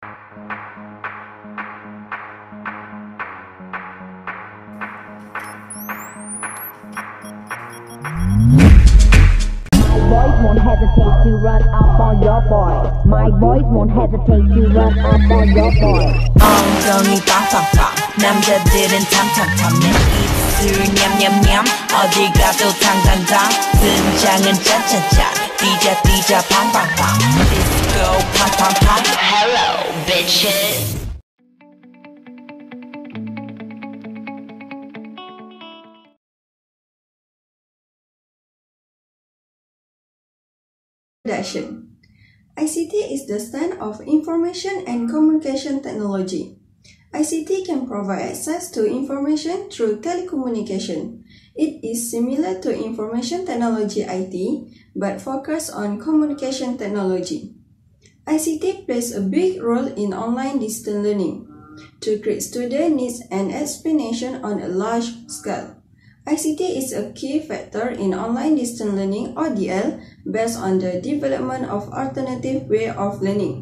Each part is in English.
Boys won't hesitate to run up on your boy. My boys won't hesitate to run up on your boy. 엉덩이 빵빵빵 남자들은 탐탐탐 내 입술 냠냠냠 어딜 가도 당당당 등장은 짜짜짜 뛰자 뛰자 팡팡팡 Disco 팡팡팡 Hello bitches. Introduction. ICT is the stand of information and communication technology. ICT can provide access to information through telecommunication. It is similar to information technology IT, but focused on communication technology. ICT plays a big role in online distance learning. To create student needs an explanation on a large scale. ICT is a key factor in online distance learning (ODL) based on the development of alternative way of learning.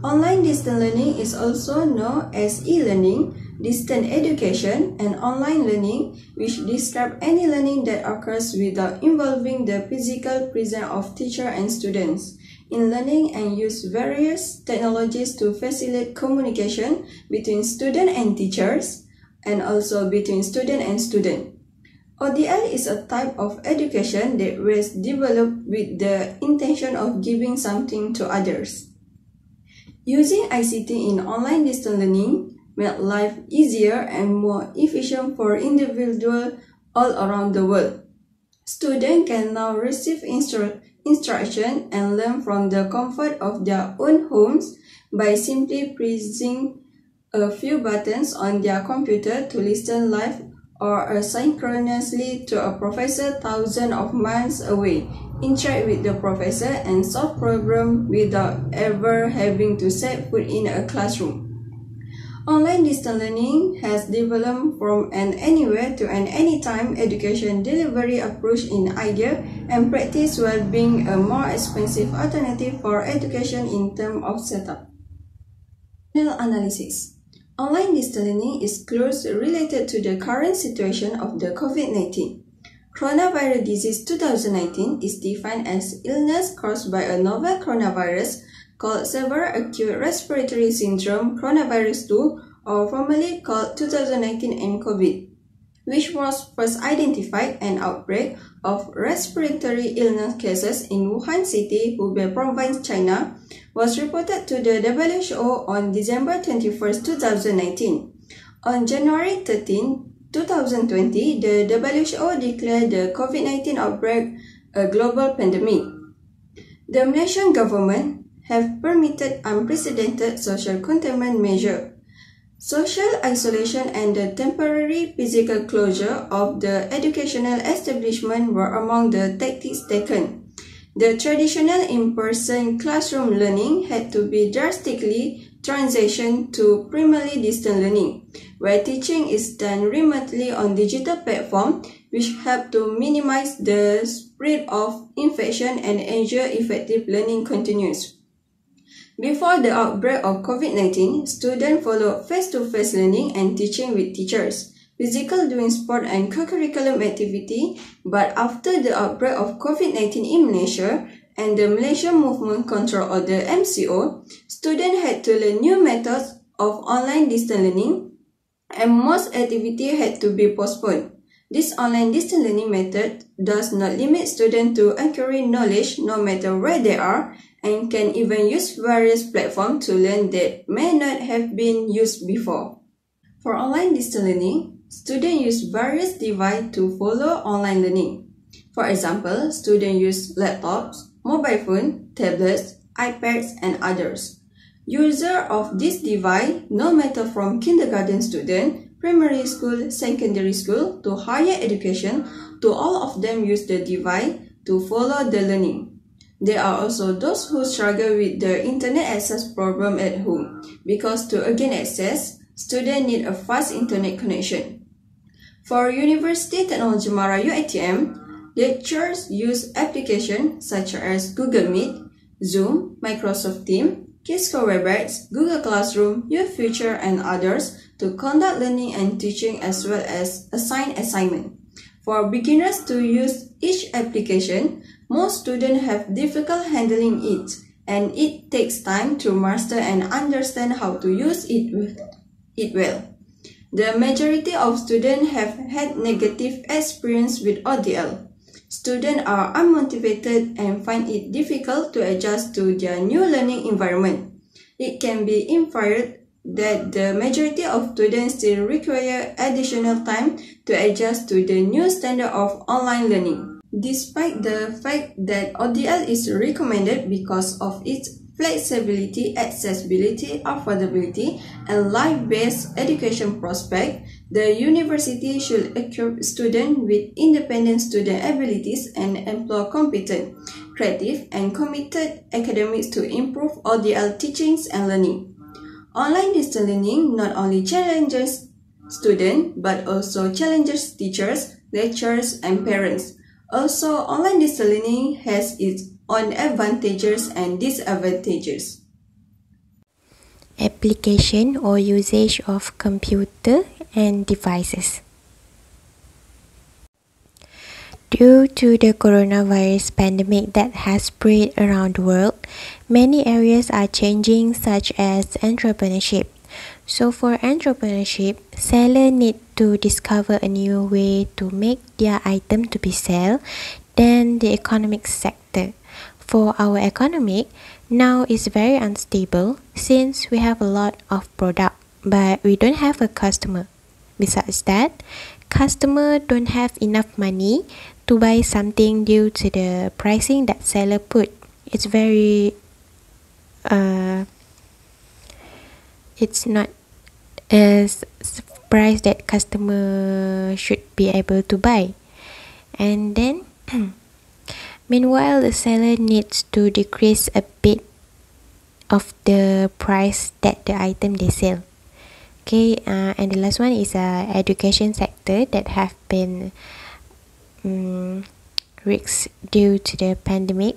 Online distance learning is also known as e-learning, distant education, and online learning, which describe any learning that occurs without involving the physical presence of teacher and students in learning and use various technologies to facilitate communication between student and teachers and also between student and student. ODL is a type of education that was developed with the intention of giving something to others. Using ICT in online distance learning made life easier and more efficient for individuals all around the world. Students can now receive instruction and learn from the comfort of their own homes by simply pressing a few buttons on their computer to listen live or asynchronously to a professor thousands of miles away, interact with the professor, and solve problems without ever having to set foot in a classroom. Online distance learning has developed from an anywhere to an anytime education delivery approach in idea and practice while being a more expensive alternative for education in terms of setup. Analysis. Online distance learning is closely related to the current situation of the COVID-19. Coronavirus disease 2019 is defined as illness caused by a novel coronavirus called Severe Acute Respiratory Syndrome coronavirus 2, or formerly called 2019 nCoV, which was first identified an outbreak of respiratory illness cases in Wuhan City, Hubei Province, China, was reported to the WHO on December 21, 2019. On January 13, 2020, the WHO declared the COVID-19 outbreak a global pandemic. The Malaysian government have permitted unprecedented social containment measures. Social isolation and the temporary physical closure of the educational establishment were among the tactics taken. The traditional in-person classroom learning had to be drastically transitioned to primarily distant learning, where teaching is done remotely on digital platforms, which help to minimize the spread of infection and ensure effective learning continues. Before the outbreak of COVID-19, students followed face-to-face learning and teaching with teachers, physical doing sport and co-curriculum activity, but after the outbreak of COVID-19 in Malaysia and the Malaysian Movement Control Order MCO, students had to learn new methods of online distance learning and most activity had to be postponed. This online distance learning method does not limit students to acquiring knowledge no matter where they are and can even use various platforms to learn that may not have been used before. For online distance learning, students use various devices to follow online learning. For example, students use laptops, mobile phones, tablets, iPads, and others. Users of this device, no matter from kindergarten student, primary school, secondary school, to higher education, to all of them use the device to follow the learning. There are also those who struggle with the internet access problem at home, because to gain access, students need a fast internet connection. For University Technology Mara UiTM, lecturers use applications such as Google Meet, Zoom, Microsoft Teams, Kisco WebEx, Google Classroom, Your Future, and others to conduct learning and teaching as well as assign assignment. For beginners to use each application, most students have difficulty handling it, and it takes time to master and understand how to use it well. The majority of students have had negative experience with ODL. Students are unmotivated and find it difficult to adjust to their new learning environment. It can be inferred that the majority of students still require additional time to adjust to the new standard of online learning. Despite the fact that ODL is recommended because of its flexibility, accessibility, affordability, and life-based education prospect, the university should equip students with independent student abilities and employ competent, creative, and committed academics to improve ODL teachings and learning. Online distance learning not only challenges students but also challenges teachers, lecturers, and parents. Also, online distance learning has its own advantages and disadvantages. Application or usage of computer and devices. Due to the coronavirus pandemic that has spread around the world, many areas are changing, such as entrepreneurship. So for entrepreneurship, sellers need to discover a new way to make their item to be sold than the economic sector. For our economic, now is very unstable since we have a lot of product but we don't have a customer. Besides that, customer don't have enough money to buy something due to the pricing that seller put. It's very it's not as price that customer should be able to buy. And then meanwhile, the seller needs to decrease a bit of the price that the item they sell. Okay, and the last one is education sector that have been risks due to the pandemic.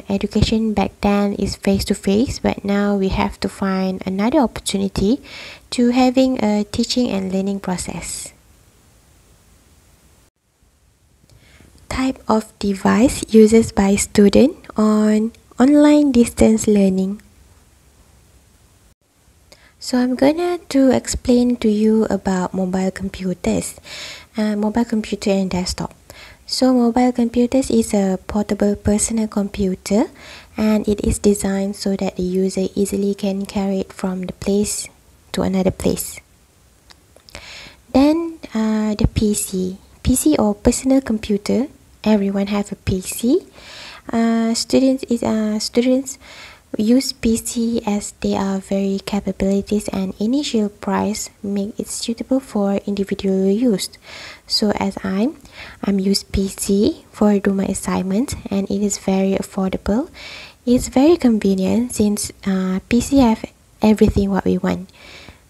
Education back then is face-to-face, but now we have to find another opportunity to having a teaching and learning process. Type of device uses by student on online distance learning. So I'm gonna to explain to you about mobile computers, mobile computer and desktop. So mobile computers is a portable personal computer, and it is designed so that the user easily can carry it from the place to another place. Then the PC or personal computer. Everyone have a PC. Students use PC as they are very capabilities and initial price make it suitable for individual use. So as I'm use PC for do my assignment, and it is very affordable. It's very convenient since PC have everything what we want.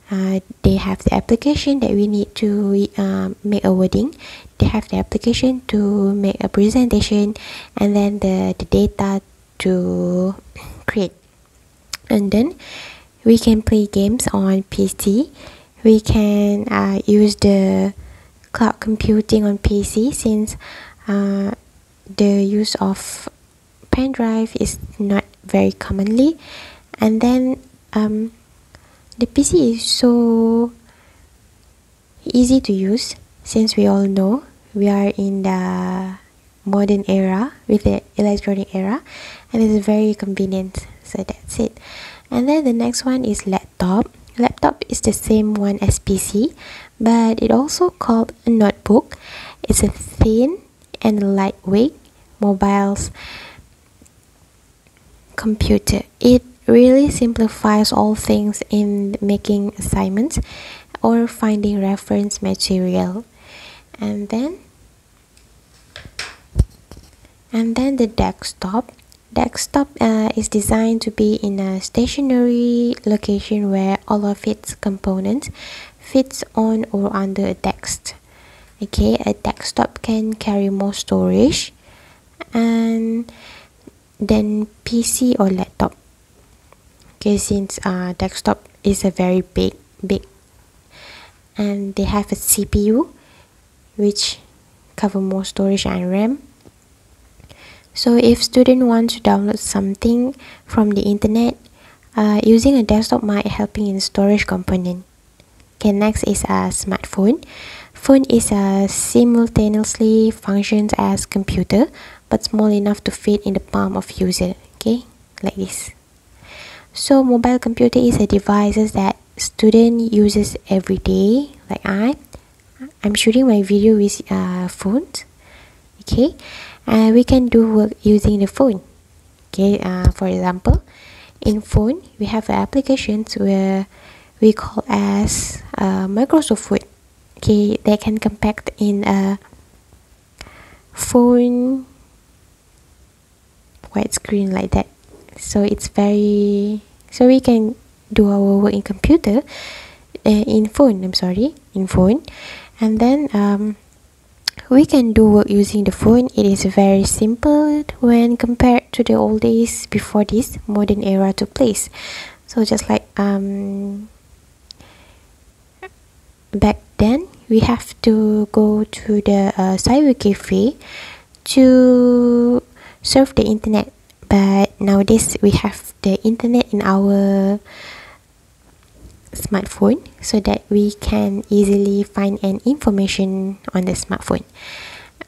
They have the application that we need to make a wording. They have the application to make a presentation, and then the data to create. And then we can play games on PC. We can use the cloud computing on PC since the use of pen drive is not very commonly. And then the PC is so easy to use since we all know we are in the modern era with the electronic era, and it is very convenient. So that's it. And then the next one is laptop. Laptop is the same one as PC, but it also called a notebook. It's a thin and lightweight mobile computer. It really simplifies all things in making assignments or finding reference material. And then the desktop. Desktop is designed to be in a stationary location where all of its components fits on or under a desk. Okay, a desktop can carry more storage and then PC or laptop. Okay, since desktop is a very big, and they have a CPU which cover more storage and RAM. So if student wants to download something from the internet, using a desktop might helping in storage component. Okay, next is a smartphone. Phone is simultaneously functions as computer but small enough to fit in the palm of user. Okay, like this. So mobile computer is a device that student uses every day. Like I'm shooting my video with phones. Okay, we can do work using the phone. Okay, for example, in phone we have applications where we call as Microsoft Word. Okay, they can compact in a phone widescreen like that. So it's very, so we can do our work in computer, in phone, and then we can do work using the phone. It is very simple when compared to the old days before this modern era took place. So just like back then, we have to go to the cyber cafe to surf the internet, but nowadays we have the internet in our smartphone, so that we can easily find an information on the smartphone.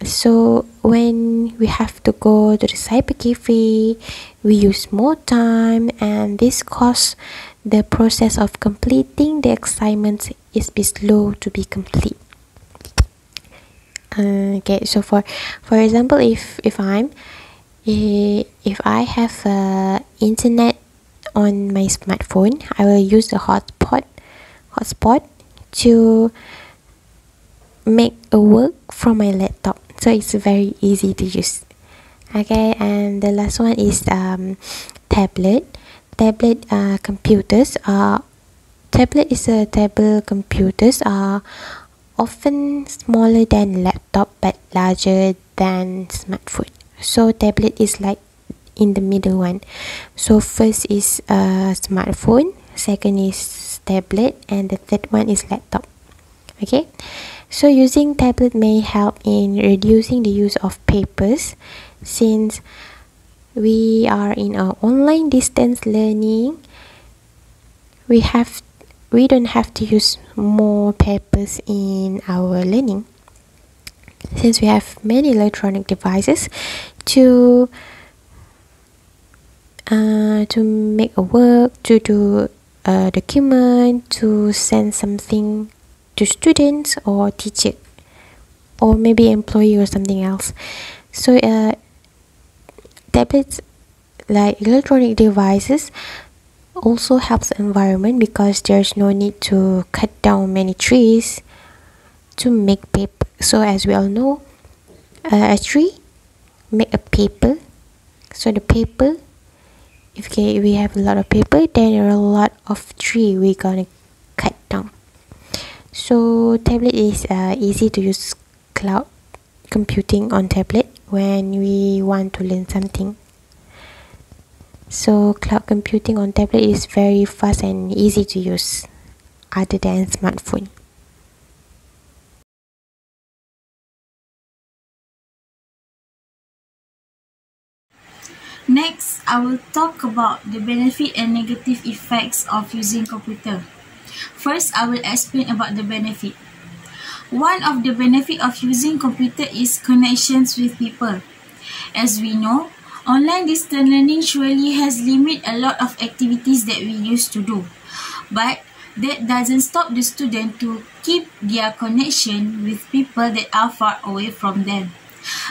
So when we have to go to the cyber cafe, we use more time, and this causes the process of completing the assignments is be slow to be complete. Okay, so for example, if I have internet on my smartphone, I will use the hotspot to make a work from my laptop, so it's very easy to use. Okay, and the last one is tablet computers. Tablet computers are often smaller than laptop but larger than smartphone. So tablet is like in the middle one. So first is smartphone, second is tablet, and the third one is laptop. Okay, so using tablet may help in reducing the use of papers, since we are in our online distance learning. We don't have to use more papers in our learning, since we have many electronic devices to make a work, to do a document, to send something to students or teacher, or maybe employee or something else. So tablets, like electronic devices, also helps the environment, because there's no need to cut down many trees to make paper. So as we all know, a tree make a paper. So the paper, if we have a lot of paper, then there are a lot of tree we're gonna cut down. So tablet is easy to use cloud computing on tablet when we want to learn something. So cloud computing on tablet is very fast and easy to use, other than smartphone. Next, I will talk about the benefit and negative effects of using computer. First, I will explain about the benefit. One of the benefits of using computer is connections with people. As we know, online distance learning surely has limited a lot of activities that we used to do. But that doesn't stop the student to keep their connection with people that are far away from them.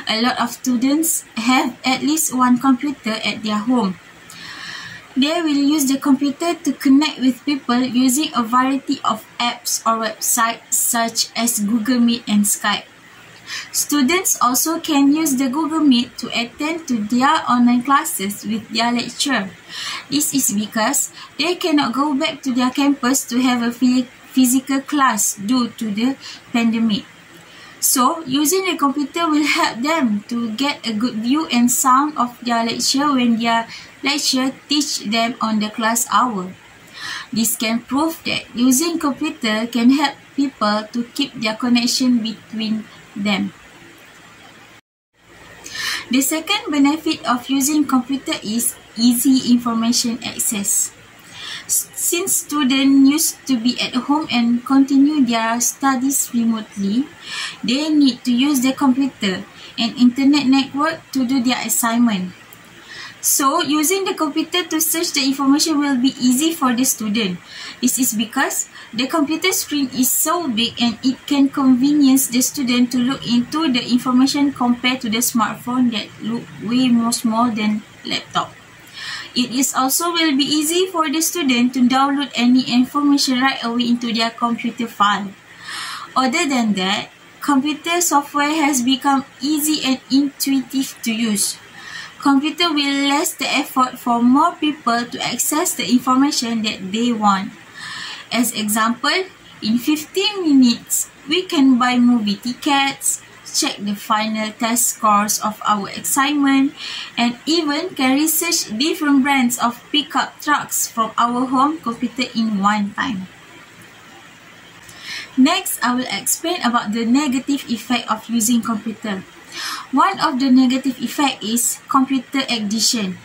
A lot of students have at least one computer at their home. They will use the computer to connect with people using a variety of apps or websites such as Google Meet and Skype. Students also can use the Google Meet to attend to their online classes with their lecturer. This is because they cannot go back to their campus to have a physical class due to the pandemic. So, using the computer will help them to get a good view and sound of their lecture when their lecturer teach them on the class hour. This can prove that using computer can help people to keep their connection between them. The second benefit of using computer is easy information access. Since students used to be at home and continue their studies remotely, they need to use the computer and internet network to do their assignment. So, using the computer to search the information will be easy for the student. This is because the computer screen is so big and it can convenience the student to look into the information compared to the smartphone that look way more small than laptop. It is also will be easy for the student to download any information right away into their computer file. Other than that, computer software has become easy and intuitive to use. Computer will less the effort for more people to access the information that they want. As example, in 15 minutes, we can buy movie tickets, check the final test scores of our assignment, and even can research different brands of pickup trucks from our home computer in one time. Next, I will explain about the negative effect of using computer. One of the negative effects is computer addiction.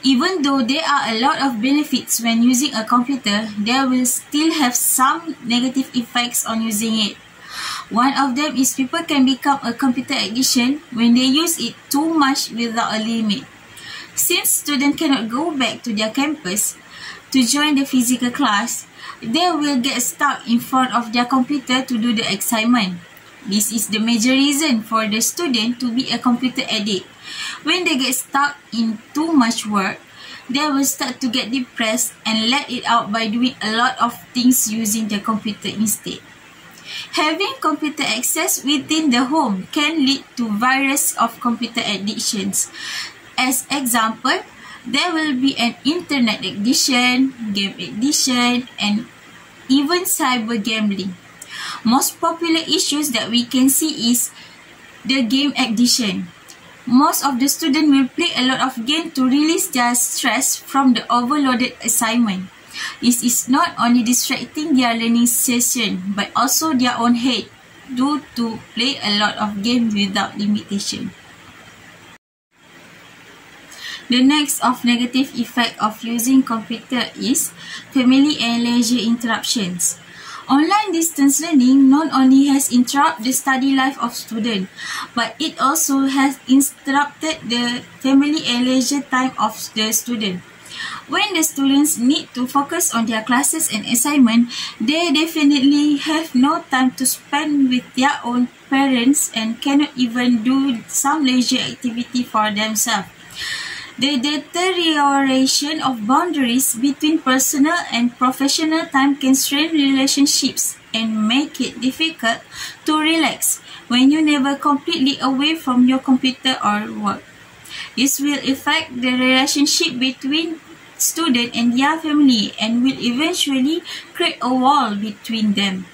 Even though there are a lot of benefits when using a computer, there will still have some negative effects on using it. One of them is people can become a computer addiction when they use it too much without a limit. Since students cannot go back to their campus to join the physical class, they will get stuck in front of their computer to do the assignment. This is the major reason for the student to be a computer addict. When they get stuck in too much work, they will start to get depressed and let it out by doing a lot of things using the computer instead. Having computer access within the home can lead to various of computer addictions. As example, there will be an internet addiction, game addiction, and even cyber gambling. Most popular issues that we can see is the game addiction. Most of the students will play a lot of games to release their stress from the overloaded assignment. This is not only distracting their learning session, but also their own head due to play a lot of games without limitation. The next of negative effect of using computer is family and leisure interruptions. Online distance learning not only has interrupted the study life of students, but it also has interrupted the family and leisure time of the student. When the students need to focus on their classes and assignment, they definitely have no time to spend with their own parents and cannot even do some leisure activity for themselves. The deterioration of boundaries between personal and professional time can strain relationships and make it difficult to relax when you're never completely away from your computer or work. This will affect the relationship between student and their family and will eventually create a wall between them.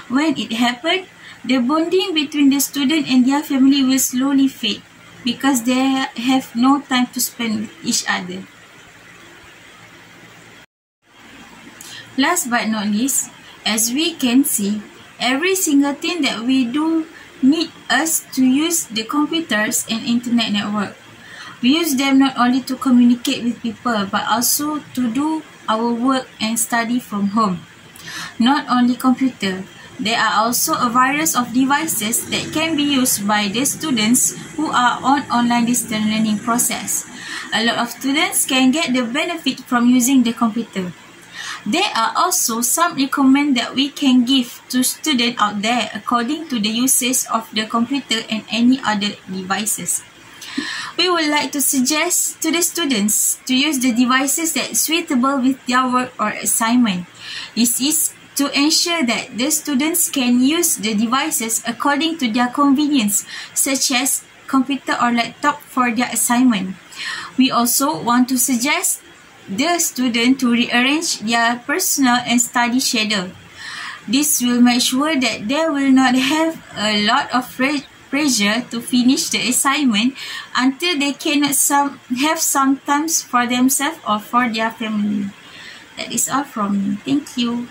When it happens, the bonding between the student and their family will slowly fade, because they have no time to spend with each other. Last but not least, as we can see, every single thing that we do need us to use the computers and internet network. We use them not only to communicate with people, but also to do our work and study from home. Not only computer, there are also a variety of devices that can be used by the students who are on online distance learning process. A lot of students can get the benefit from using the computer. There are also some recommend that we can give to students out there according to the usage of the computer and any other devices. We would like to suggest to the students to use the devices that are suitable with their work or assignment. This is to ensure that the students can use the devices according to their convenience, such as computer or laptop for their assignment. We also want to suggest the student to rearrange their personal and study schedule. This will make sure that they will not have a lot of pressure to finish the assignment until they cannot have some time for themselves or for their family. That is all from me. Thank you.